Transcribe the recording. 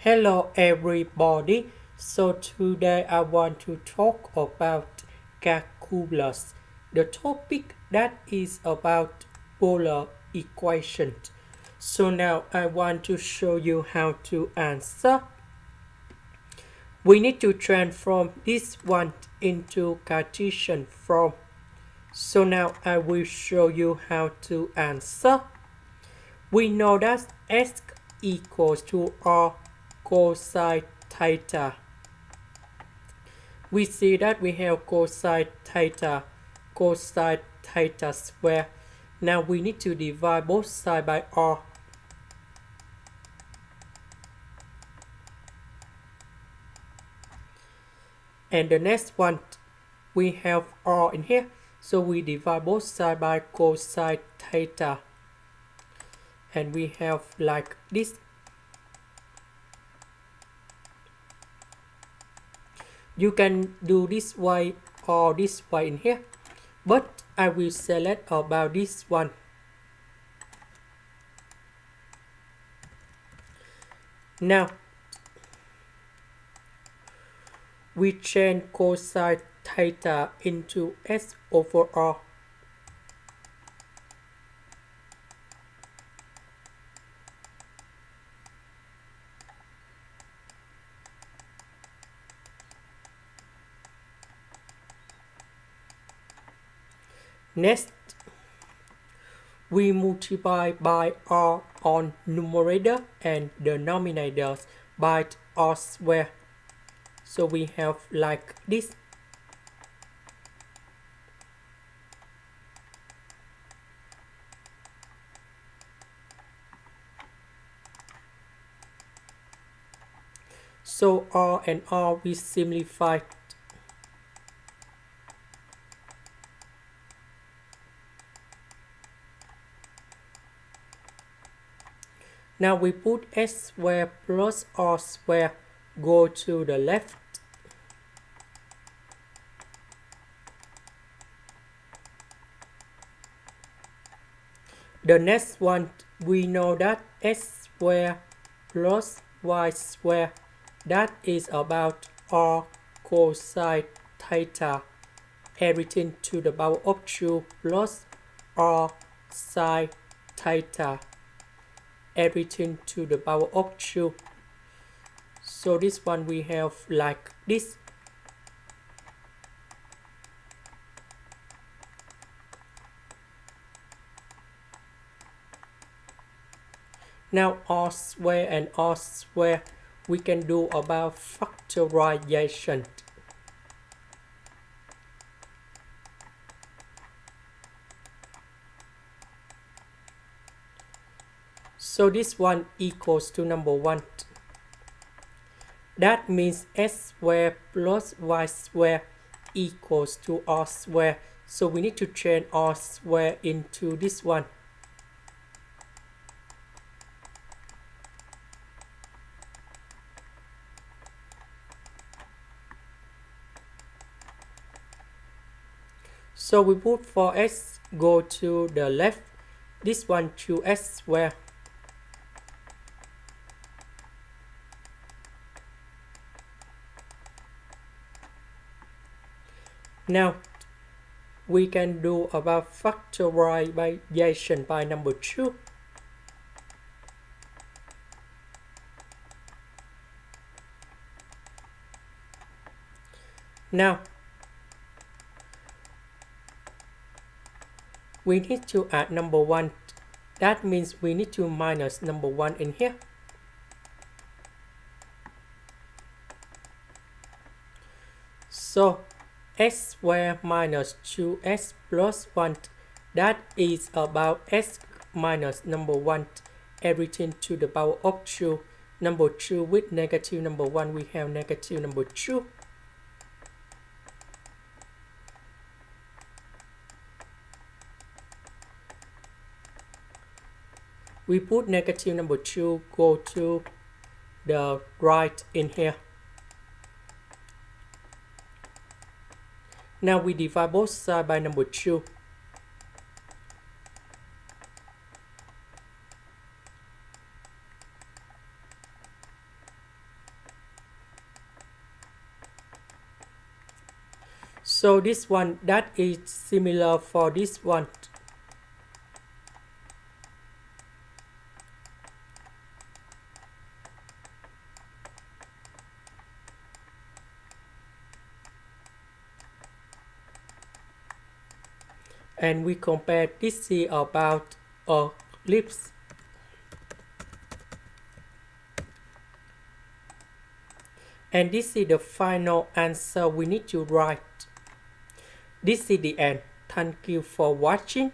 Hello everybody. So today I want to talk about calculus. The topic that is about polar equations. So now I want to show you how to answer. We need to transform this one into Cartesian form. So now I will show you how to answer. We know that S equals to R cosine theta. We see that we have cosine theta square. Now we need to divide both sides by R. And the next one, we have R in here. So we divide both sides by cosine theta. And we have like this. You can do this way or this way in here, but I will select about this one. Now we change cosine theta into S over R. Next, we multiply by R on numerator and denominator by R square. So we have like this. So R and R we simplify. Now we put S square plus R square go to the left. The next one, we know that S square plus Y square, that is about R cosine theta, everything to the power of 2 plus R sine theta, everything to the power of 2. So this one we have like this. Now R square and R square we can do about factorization. So this one equals to number 1. That means S square plus Y square equals to R square. So we need to change R square into this one. So we put for S go to the left, this one to S square. Now we can do about factorization by number 2. Now we need to add number 1. That means we need to minus number 1 in here. So S square minus 2S plus 1, that is about S minus number 1, everything to the power of 2. Number 2 with negative number 1, we have negative number 2. We put negative number 2 go to the right in here. Now we divide both sides by number 2. So this one, that is similar for this one. And we compare this is about ellipse. And this is the final answer we need to write. This is the end. Thank you for watching.